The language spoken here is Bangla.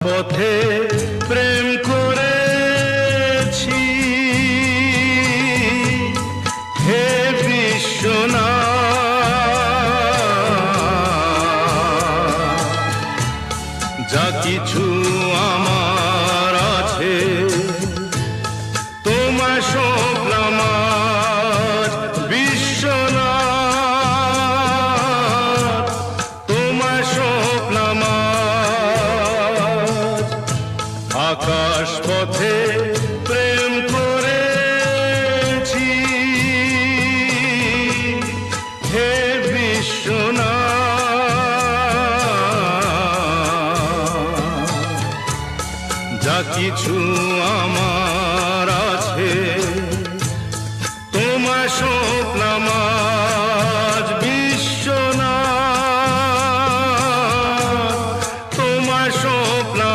পথে প্রেম করেছি হে বিশ্বনাথ, যা কিছু আমার আছে তোমায় সঁপলাম আজ বিশ্বনাথ, তোমায় সঁপলাম আজ। আকাশ পথে প্রেম করেছি হে বিশ্বনাথ, যা কিছু আমার আছে